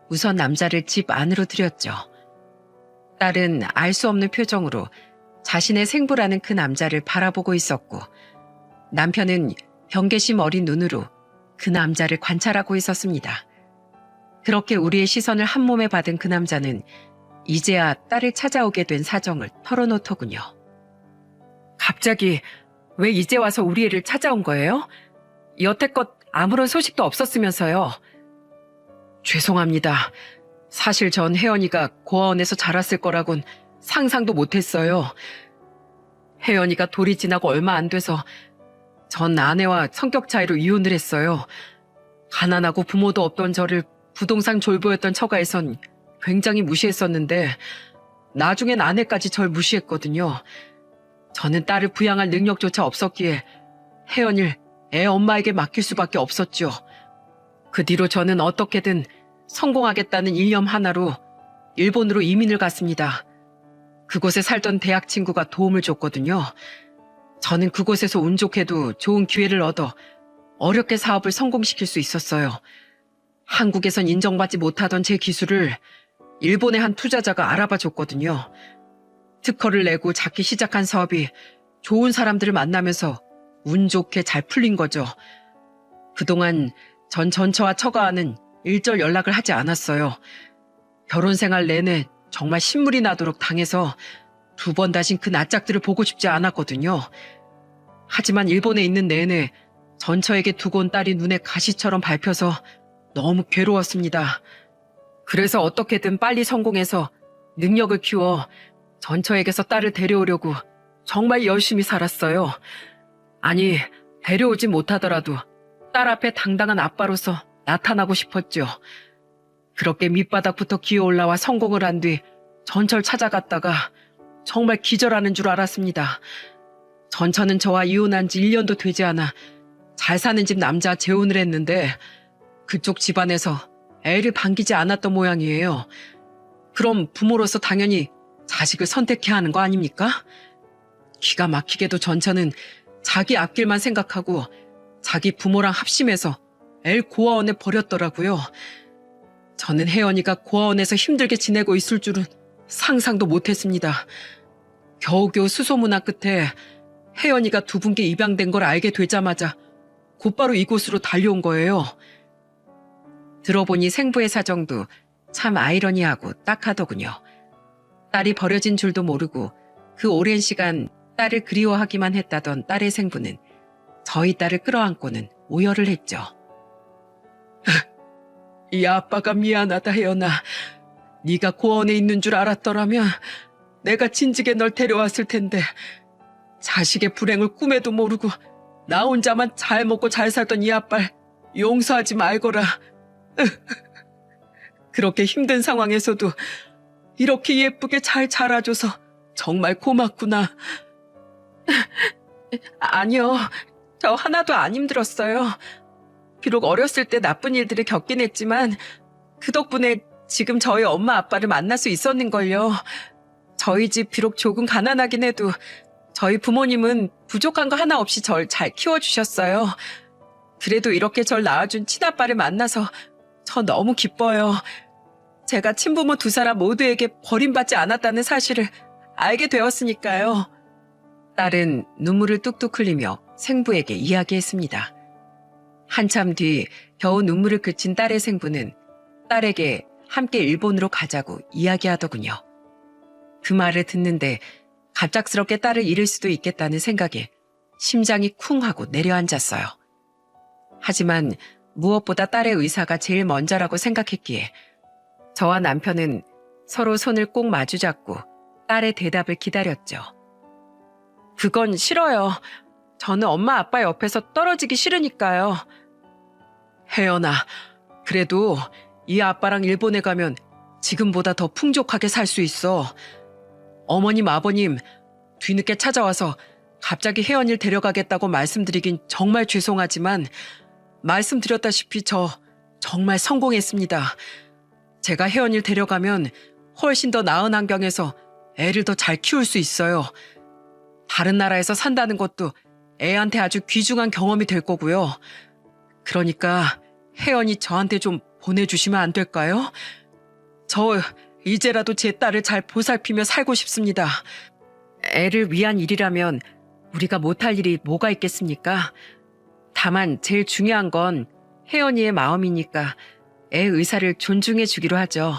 우선 남자를 집 안으로 들였죠. 딸은 알 수 없는 표정으로 자신의 생부라는 그 남자를 바라보고 있었고 남편은 경계심 어린 눈으로 그 남자를 관찰하고 있었습니다. 그렇게 우리의 시선을 한 몸에 받은 그 남자는 이제야 딸을 찾아오게 된 사정을 털어놓더군요. 갑자기 왜 이제 와서 우리 애를 찾아온 거예요? 여태껏 아무런 소식도 없었으면서요. 죄송합니다. 사실 전 혜연이가 고아원에서 자랐을 거라곤 상상도 못했어요. 혜연이가 돌이 지나고 얼마 안 돼서 전 아내와 성격 차이로 이혼을 했어요. 가난하고 부모도 없던 저를 부동산 졸부였던 처가에선 굉장히 무시했었는데 나중엔 아내까지 절 무시했거든요. 저는 딸을 부양할 능력조차 없었기에 혜연이를 애 엄마에게 맡길 수밖에 없었죠. 그 뒤로 저는 어떻게든 성공하겠다는 일념 하나로 일본으로 이민을 갔습니다. 그곳에 살던 대학 친구가 도움을 줬거든요. 저는 그곳에서 운 좋게도 좋은 기회를 얻어 어렵게 사업을 성공시킬 수 있었어요. 한국에선 인정받지 못하던 제 기술을 일본의 한 투자자가 알아봐 줬거든요. 특허를 내고 작게 시작한 사업이 좋은 사람들을 만나면서 운 좋게 잘 풀린 거죠. 그동안 전 전처와 처가와는 일절 연락을 하지 않았어요. 결혼 생활 내내 정말 신물이 나도록 당해서 두 번 다신 그 낯짝들을 보고 싶지 않았거든요. 하지만 일본에 있는 내내 전처에게 두고 온 딸이 눈에 가시처럼 밟혀서 너무 괴로웠습니다. 그래서 어떻게든 빨리 성공해서 능력을 키워 전처에게서 딸을 데려오려고 정말 열심히 살았어요. 아니, 데려오지 못하더라도 딸 앞에 당당한 아빠로서 나타나고 싶었죠. 그렇게 밑바닥부터 기어 올라와 성공을 한 뒤 전철 찾아갔다가 정말 기절하는 줄 알았습니다. 전처는 저와 이혼한 지 1년도 되지 않아 잘 사는 집 남자 재혼을 했는데 그쪽 집안에서 애를 반기지 않았던 모양이에요. 그럼 부모로서 당연히 자식을 선택해야 하는 거 아닙니까? 기가 막히게도 전처는 자기 앞길만 생각하고 자기 부모랑 합심해서 애를 고아원에 버렸더라고요. 저는 혜연이가 고아원에서 힘들게 지내고 있을 줄은 상상도 못했습니다. 겨우겨우 수소문한 끝에 혜연이가 두 분께 입양된 걸 알게 되자마자 곧바로 이곳으로 달려온 거예요. 들어보니 생부의 사정도 참 아이러니하고 딱하더군요. 딸이 버려진 줄도 모르고 그 오랜 시간 딸을 그리워하기만 했다던 딸의 생부는 저희 딸을 끌어안고는 오열을 했죠. 이 아빠가 미안하다 혜연아. 네가 고아원에 있는 줄 알았더라면 내가 진즉에 널 데려왔을 텐데 자식의 불행을 꿈에도 모르고 나 혼자만 잘 먹고 잘 살던 이 아빠를 용서하지 말거라. 그렇게 힘든 상황에서도 이렇게 예쁘게 잘 자라줘서 정말 고맙구나. 아니요, 저 하나도 안 힘들었어요. 비록 어렸을 때 나쁜 일들을 겪긴 했지만 그 덕분에 지금 저희 엄마 아빠를 만날 수 있었는걸요. 저희 집 비록 조금 가난하긴 해도 저희 부모님은 부족한 거 하나 없이 절 잘 키워주셨어요. 그래도 이렇게 절 낳아준 친아빠를 만나서 저 너무 기뻐요. 제가 친부모 두 사람 모두에게 버림받지 않았다는 사실을 알게 되었으니까요. 딸은 눈물을 뚝뚝 흘리며 생부에게 이야기했습니다. 한참 뒤 겨우 눈물을 그친 딸의 생부는 딸에게 함께 일본으로 가자고 이야기하더군요. 그 말을 듣는데 갑작스럽게 딸을 잃을 수도 있겠다는 생각에 심장이 쿵 하고 내려앉았어요. 하지만 무엇보다 딸의 의사가 제일 먼저라고 생각했기에 저와 남편은 서로 손을 꼭 마주잡고 딸의 대답을 기다렸죠. 그건 싫어요. 저는 엄마 아빠 옆에서 떨어지기 싫으니까요. 혜연아, 그래도 이 아빠랑 일본에 가면 지금보다 더 풍족하게 살 수 있어. 어머님, 아버님 뒤늦게 찾아와서 갑자기 혜연이를 데려가겠다고 말씀드리긴 정말 죄송하지만 말씀드렸다시피 저 정말 성공했습니다. 제가 혜연이를 데려가면 훨씬 더 나은 환경에서 애를 더 잘 키울 수 있어요. 다른 나라에서 산다는 것도 애한테 아주 귀중한 경험이 될 거고요. 그러니까 혜연이 저한테 좀 보내주시면 안 될까요? 저 이제라도 제 딸을 잘 보살피며 살고 싶습니다. 애를 위한 일이라면 우리가 못할 일이 뭐가 있겠습니까? 다만 제일 중요한 건 혜연이의 마음이니까 애 의사를 존중해 주기로 하죠.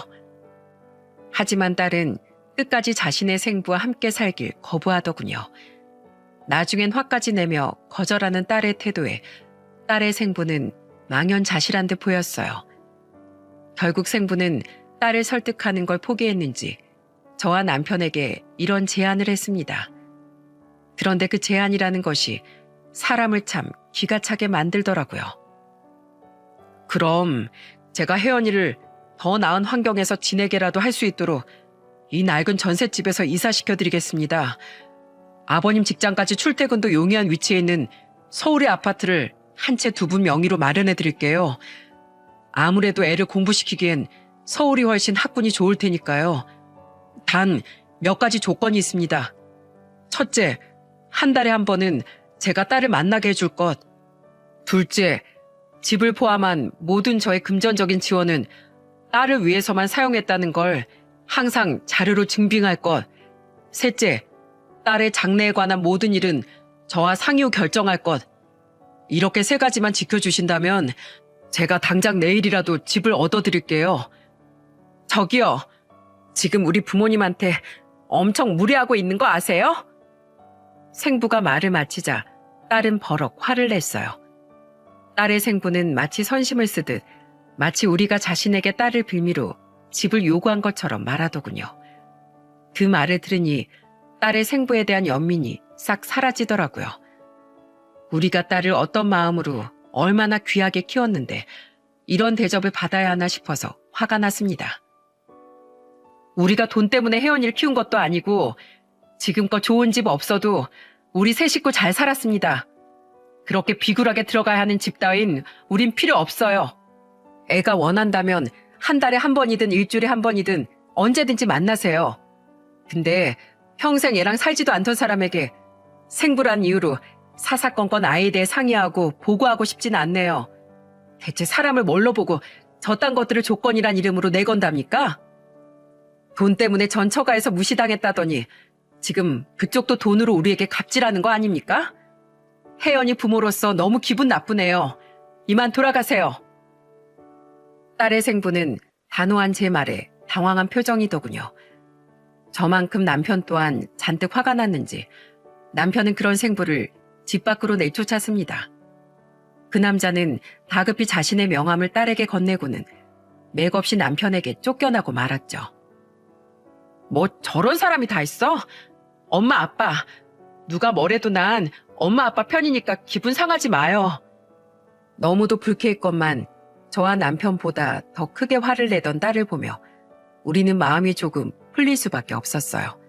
하지만 딸은 끝까지 자신의 생부와 함께 살길 거부하더군요. 나중엔 화까지 내며 거절하는 딸의 태도에 딸의 생부는 망연자실한 듯 보였어요. 결국 생부는 딸을 설득하는 걸 포기했는지 저와 남편에게 이런 제안을 했습니다. 그런데 그 제안이라는 것이 사람을 참 기가 차게 만들더라고요. 그럼 제가 혜연이를 더 나은 환경에서 지내게라도 할 수 있도록 이 낡은 전셋집에서 이사시켜드리겠습니다. 아버님 직장까지 출퇴근도 용이한 위치에 있는 서울의 아파트를 한 채 두 분 명의로 마련해드릴게요. 아무래도 애를 공부시키기엔 서울이 훨씬 학군이 좋을 테니까요. 단 몇 가지 조건이 있습니다. 첫째, 한 달에 한 번은 제가 딸을 만나게 해줄 것. 둘째, 집을 포함한 모든 저의 금전적인 지원은 딸을 위해서만 사용했다는 걸 항상 자료로 증빙할 것. 셋째, 딸의 장래에 관한 모든 일은 저와 상의 후 결정할 것. 이렇게 세 가지만 지켜주신다면 제가 당장 내일이라도 집을 얻어드릴게요. 저기요, 지금 우리 부모님한테 엄청 무리하고 있는 거 아세요? 생부가 말을 마치자 딸은 버럭 화를 냈어요. 딸의 생부는 마치 선심을 쓰듯 마치 우리가 자신에게 딸을 빌미로 집을 요구한 것처럼 말하더군요. 그 말을 들으니 딸의 생부에 대한 연민이 싹 사라지더라고요. 우리가 딸을 어떤 마음으로 얼마나 귀하게 키웠는데 이런 대접을 받아야 하나 싶어서 화가 났습니다. 우리가 돈 때문에 혜연이를 키운 것도 아니고 지금껏 좋은 집 없어도 우리 세 식구 잘 살았습니다. 그렇게 비굴하게 들어가야 하는 집 따윈 우린 필요 없어요. 애가 원한다면 한 달에 한 번이든 일주일에 한 번이든 언제든지 만나세요. 근데 평생 얘랑 살지도 않던 사람에게 생부란 이유로 사사건건 아이에 대해 상의하고 보고하고 싶진 않네요. 대체 사람을 뭘로 보고 저딴 것들을 조건이란 이름으로 내건답니까? 돈 때문에 전 처가에서 무시당했다더니 지금 그쪽도 돈으로 우리에게 갑질하는 거 아닙니까? 혜연이 부모로서 너무 기분 나쁘네요. 이만 돌아가세요. 딸의 생부는 단호한 제 말에 당황한 표정이더군요. 저만큼 남편 또한 잔뜩 화가 났는지 남편은 그런 생부를 집 밖으로 내쫓았습니다. 그 남자는 다급히 자신의 명함을 딸에게 건네고는 맥없이 남편에게 쫓겨나고 말았죠. 뭐 저런 사람이 다 있어? 엄마 아빠 누가 뭐래도 난 엄마 아빠 편이니까 기분 상하지 마요. 너무도 불쾌했건만 저와 남편보다 더 크게 화를 내던 딸을 보며 우리는 마음이 조금 풀릴 수밖에 없었어요.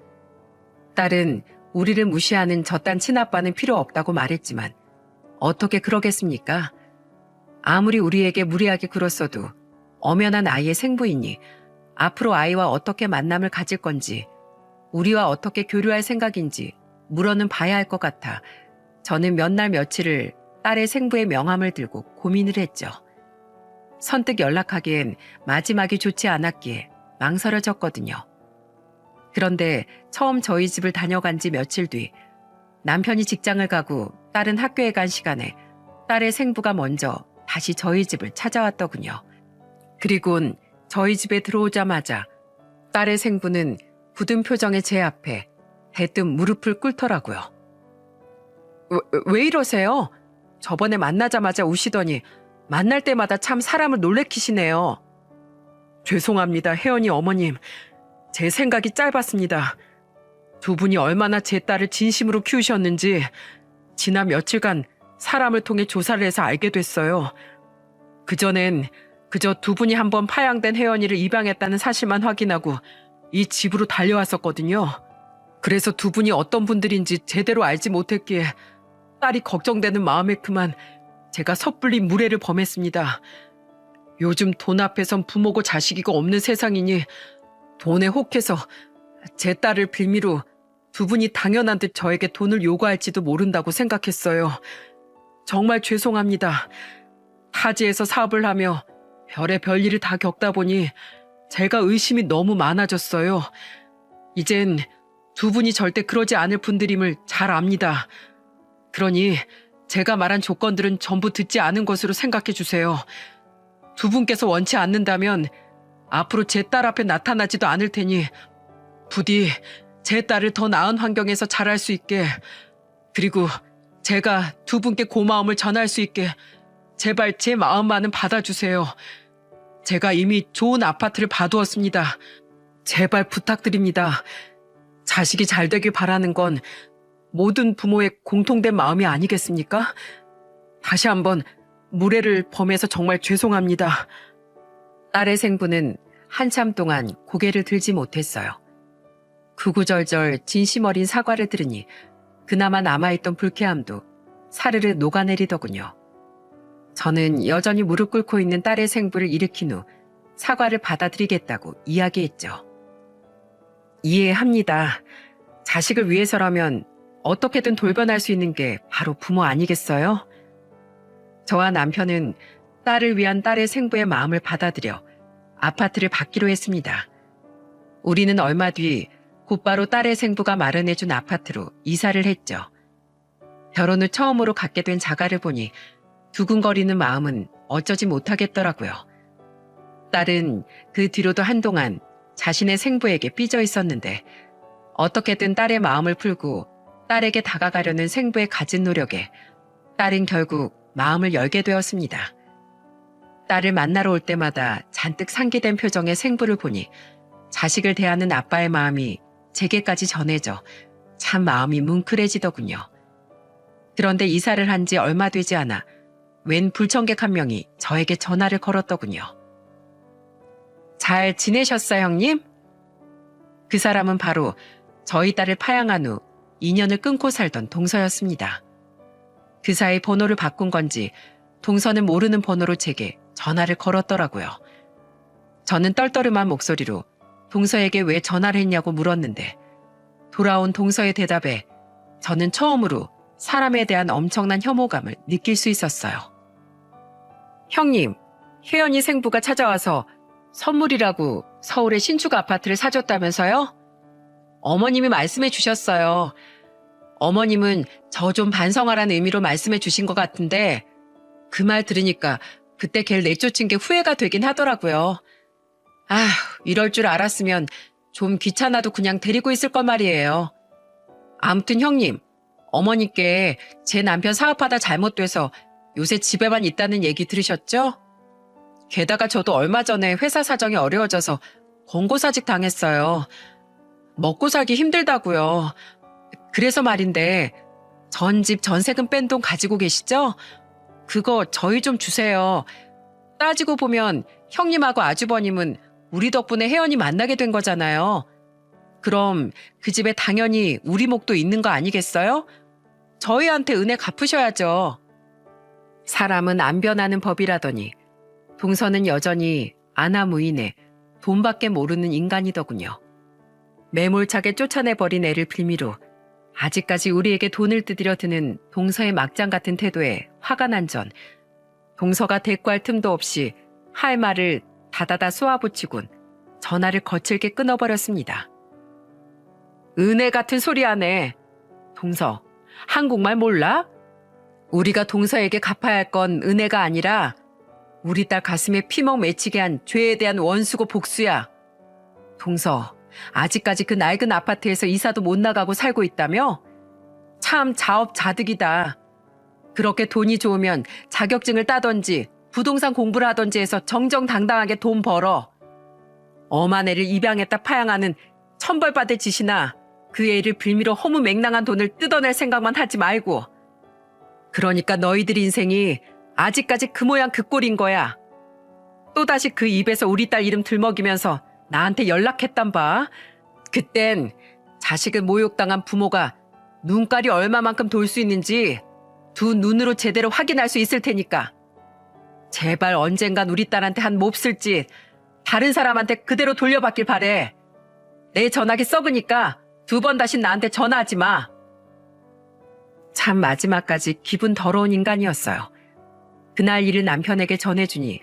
딸은 우리를 무시하는 저딴 친아빠는 필요 없다고 말했지만 어떻게 그러겠습니까? 아무리 우리에게 무리하게 굴었어도 엄연한 아이의 생부이니 앞으로 아이와 어떻게 만남을 가질 건지 우리와 어떻게 교류할 생각인지 물어는 봐야 할 것 같아 저는 몇 날 며칠을 딸의 생부의 명함을 들고 고민을 했죠. 선뜻 연락하기엔 마지막이 좋지 않았기에 망설여졌거든요. 그런데 처음 저희 집을 다녀간 지 며칠 뒤 남편이 직장을 가고 딸은 학교에 간 시간에 딸의 생부가 먼저 다시 저희 집을 찾아왔더군요. 그리곤 저희 집에 들어오자마자 딸의 생부는 굳은 표정의 제 앞에 대뜸 무릎을 꿇더라고요. 왜 이러세요? 저번에 만나자마자 우시더니 만날 때마다 참 사람을 놀래키시네요. 죄송합니다, 혜연이 어머님. 제 생각이 짧았습니다. 두 분이 얼마나 제 딸을 진심으로 키우셨는지 지난 며칠간 사람을 통해 조사를 해서 알게 됐어요. 그전엔 그저 두 분이 한번 파양된 혜연이를 입양했다는 사실만 확인하고 이 집으로 달려왔었거든요. 그래서 두 분이 어떤 분들인지 제대로 알지 못했기에 딸이 걱정되는 마음에 그만 제가 섣불리 무례를 범했습니다. 요즘 돈 앞에선 부모고 자식이고 없는 세상이니 돈에 혹해서 제 딸을 빌미로 두 분이 당연한 듯 저에게 돈을 요구할지도 모른다고 생각했어요. 정말 죄송합니다. 타지에서 사업을 하며 별의 별일을 다 겪다 보니 제가 의심이 너무 많아졌어요. 이젠 두 분이 절대 그러지 않을 분들임을 잘 압니다. 그러니 제가 말한 조건들은 전부 듣지 않은 것으로 생각해 주세요. 두 분께서 원치 않는다면 앞으로 제 딸 앞에 나타나지도 않을 테니 부디 제 딸을 더 나은 환경에서 자랄 수 있게, 그리고 제가 두 분께 고마움을 전할 수 있게 제발 제 마음만은 받아주세요. 제가 이미 좋은 아파트를 봐두었습니다. 제발 부탁드립니다. 자식이 잘 되길 바라는 건 모든 부모의 공통된 마음이 아니겠습니까? 다시 한번 무례를 범해서 정말 죄송합니다. 딸의 생부는 한참 동안 고개를 들지 못했어요. 구구절절 진심 어린 사과를 들으니 그나마 남아있던 불쾌함도 사르르 녹아내리더군요. 저는 여전히 무릎 꿇고 있는 딸의 생부를 일으킨 후 사과를 받아들이겠다고 이야기했죠. 이해합니다. 자식을 위해서라면 어떻게든 돌변할 수 있는 게 바로 부모 아니겠어요? 저와 남편은 딸을 위한 딸의 생부의 마음을 받아들여 아파트를 받기로 했습니다. 우리는 얼마 뒤 곧바로 딸의 생부가 마련해준 아파트로 이사를 했죠. 결혼 후 처음으로 갖게 된 자가를 보니 두근거리는 마음은 어쩌지 못하겠더라고요. 딸은 그 뒤로도 한동안 자신의 생부에게 삐져 있었는데 어떻게든 딸의 마음을 풀고 딸에게 다가가려는 생부의 가진 노력에 딸은 결국 마음을 열게 되었습니다. 딸을 만나러 올 때마다 잔뜩 상기된 표정의 생부를 보니 자식을 대하는 아빠의 마음이 제게까지 전해져 참 마음이 뭉클해지더군요. 그런데 이사를 한 지 얼마 되지 않아 웬 불청객 한 명이 저에게 전화를 걸었더군요. 잘 지내셨어요, 형님? 그 사람은 바로 저희 딸을 파양한 후 인연을 끊고 살던 동서였습니다. 그 사이 번호를 바꾼 건지 동서는 모르는 번호로 제게 전화를 걸었더라고요. 저는 떨떠름한 목소리로 동서에게 왜 전화를 했냐고 물었는데 돌아온 동서의 대답에 저는 처음으로 사람에 대한 엄청난 혐오감을 느낄 수 있었어요. 형님, 혜연이 생부가 찾아와서 선물이라고 서울의 신축 아파트를 사줬다면서요? 어머님이 말씀해 주셨어요. 어머님은 저 좀 반성하라는 의미로 말씀해 주신 것 같은데 그 말 들으니까 그때 걔를 내쫓은 게 후회가 되긴 하더라고요. 아휴, 이럴 줄 알았으면 좀 귀찮아도 그냥 데리고 있을 걸 말이에요. 아무튼 형님, 어머니께 제 남편 사업하다 잘못돼서 요새 집에만 있다는 얘기 들으셨죠? 게다가 저도 얼마 전에 회사 사정이 어려워져서 권고사직 당했어요. 먹고 살기 힘들다고요. 그래서 말인데 전집 전세금 뺀 돈 가지고 계시죠? 그거 저희 좀 주세요. 따지고 보면 형님하고 아주버님은 우리 덕분에 혜연이 만나게 된 거잖아요. 그럼 그 집에 당연히 우리 목도 있는 거 아니겠어요? 저희한테 은혜 갚으셔야죠. 사람은 안 변하는 법이라더니 동서는 여전히 아나무인의 돈밖에 모르는 인간이더군요. 매몰차게 쫓아내버린 애를 빌미로 아직까지 우리에게 돈을 뜯으려 드는 동서의 막장 같은 태도에 화가 난 전 동서가 대꾸할 틈도 없이 할 말을 다다다 쏘아붙이곤 전화를 거칠게 끊어버렸습니다. 은혜 같은 소리 하네. 동서, 한국말 몰라? 우리가 동서에게 갚아야 할 건 은혜가 아니라 우리 딸 가슴에 피멍 맺히게 한 죄에 대한 원수고 복수야. 동서, 아직까지 그 낡은 아파트에서 이사도 못 나가고 살고 있다며? 참 자업자득이다. 그렇게 돈이 좋으면 자격증을 따던지 부동산 공부를 하던지 해서 정정당당하게 돈 벌어. 엄한 애를 입양했다 파양하는 천벌받을 짓이나 그 애를 빌미로 허무맹랑한 돈을 뜯어낼 생각만 하지 말고. 그러니까 너희들 인생이 아직까지 그 모양 그 꼴인 거야. 또다시 그 입에서 우리 딸 이름 들먹이면서 나한테 연락했단 봐. 그땐 자식을 모욕당한 부모가 눈깔이 얼마만큼 돌 수 있는지 두 눈으로 제대로 확인할 수 있을 테니까. 제발 언젠간 우리 딸한테 한 몹쓸 짓 다른 사람한테 그대로 돌려받길 바래. 내 전화기 썩으니까 2번 다신 나한테 전화하지 마. 참 마지막까지 기분 더러운 인간이었어요. 그날 일을 남편에게 전해주니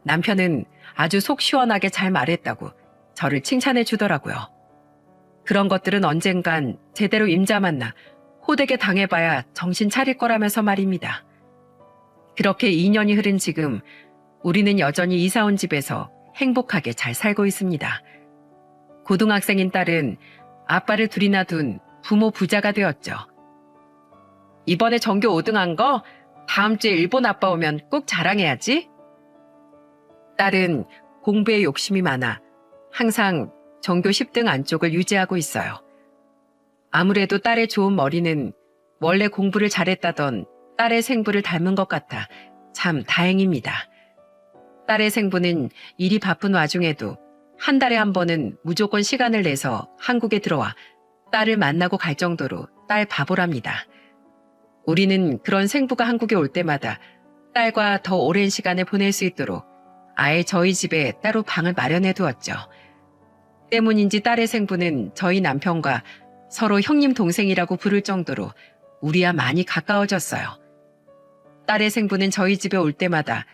남편은 아주 속 시원하게 잘 말했다고 저를 칭찬해 주더라고요. 그런 것들은 언젠간 제대로 임자 만나 호되게 당해봐야 정신 차릴 거라면서 말입니다. 그렇게 2년이 흐른 지금 우리는 여전히 이사 온 집에서 행복하게 잘 살고 있습니다. 고등학생인 딸은 아빠를 둘이나 둔 부모 부자가 되었죠. 이번에 전교 5등 한 거 다음 주에 일본 아빠 오면 꼭 자랑해야지. 딸은 공부에 욕심이 많아 항상 전교 10등 안쪽을 유지하고 있어요. 아무래도 딸의 좋은 머리는 원래 공부를 잘했다던 딸의 생부를 닮은 것 같아 참 다행입니다. 딸의 생부는 일이 바쁜 와중에도 한 달에 한 번은 무조건 시간을 내서 한국에 들어와 딸을 만나고 갈 정도로 딸 바보랍니다. 우리는 그런 생부가 한국에 올 때마다 딸과 더 오랜 시간을 보낼 수 있도록 아예 저희 집에 따로 방을 마련해 두었죠. 때문인지 딸의 생부는 저희 남편과 서로 형님 동생이라고 부를 정도로 우리와 많이 가까워졌어요. 딸의 생부는 저희 집에 올 때마다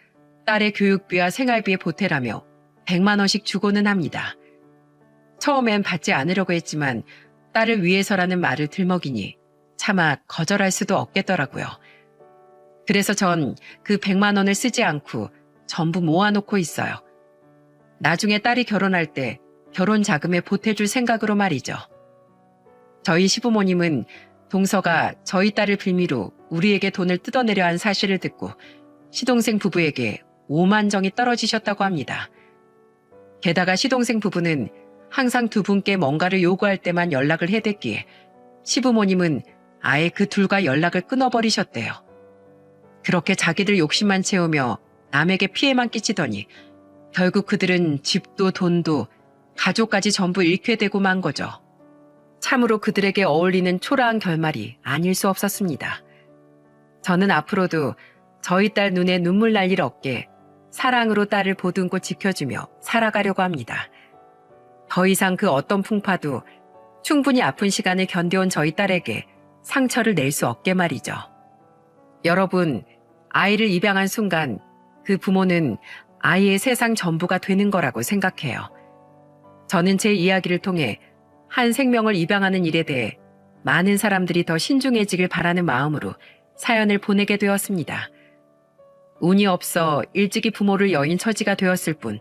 딸의 교육비와 생활비에 보태라며 100만 원씩 주고는 합니다. 처음엔 받지 않으려고 했지만 딸을 위해서라는 말을 들먹이니 차마 거절할 수도 없겠더라고요. 그래서 전 그 100만 원을 쓰지 않고 전부 모아놓고 있어요. 나중에 딸이 결혼할 때 결혼 자금에 보태줄 생각으로 말이죠. 저희 시부모님은 동서가 저희 딸을 빌미로 우리에게 돈을 뜯어내려 한 사실을 듣고 시동생 부부에게 오만정이 떨어지셨다고 합니다. 게다가 시동생 부부는 항상 두 분께 뭔가를 요구할 때만 연락을 해댔기에 시부모님은 아예 그 둘과 연락을 끊어버리셨대요. 그렇게 자기들 욕심만 채우며 남에게 피해만 끼치더니 결국 그들은 집도 돈도 가족까지 전부 잃게 되고 만 거죠. 참으로 그들에게 어울리는 초라한 결말이 아닐 수 없었습니다. 저는 앞으로도 저희 딸 눈에 눈물 날 일 없게 사랑으로 딸을 보듬고 지켜주며 살아가려고 합니다. 더 이상 그 어떤 풍파도 충분히 아픈 시간을 견뎌온 저희 딸에게 상처를 낼 수 없게 말이죠. 여러분, 아이를 입양한 순간 그 부모는 아이의 세상 전부가 되는 거라고 생각해요. 저는 제 이야기를 통해 한 생명을 입양하는 일에 대해 많은 사람들이 더 신중해지길 바라는 마음으로 사연을 보내게 되었습니다. 운이 없어 일찍이 부모를 여인 처지가 되었을 뿐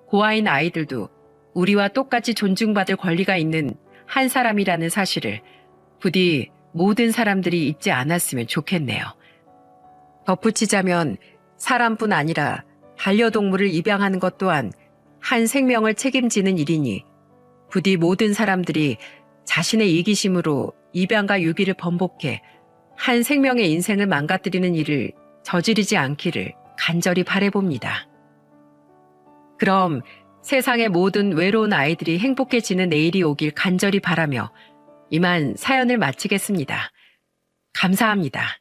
고아인 아이들도 우리와 똑같이 존중받을 권리가 있는 한 사람이라는 사실을 부디 모든 사람들이 잊지 않았으면 좋겠네요. 덧붙이자면 사람뿐 아니라 반려동물을 입양하는 것 또한 한 생명을 책임지는 일이니 부디 모든 사람들이 자신의 이기심으로 입양과 유기를 번복해 한 생명의 인생을 망가뜨리는 일을 저지르지 않기를 간절히 바라봅니다. 그럼 세상의 모든 외로운 아이들이 행복해지는 내일이 오길 간절히 바라며 이만 사연을 마치겠습니다. 감사합니다.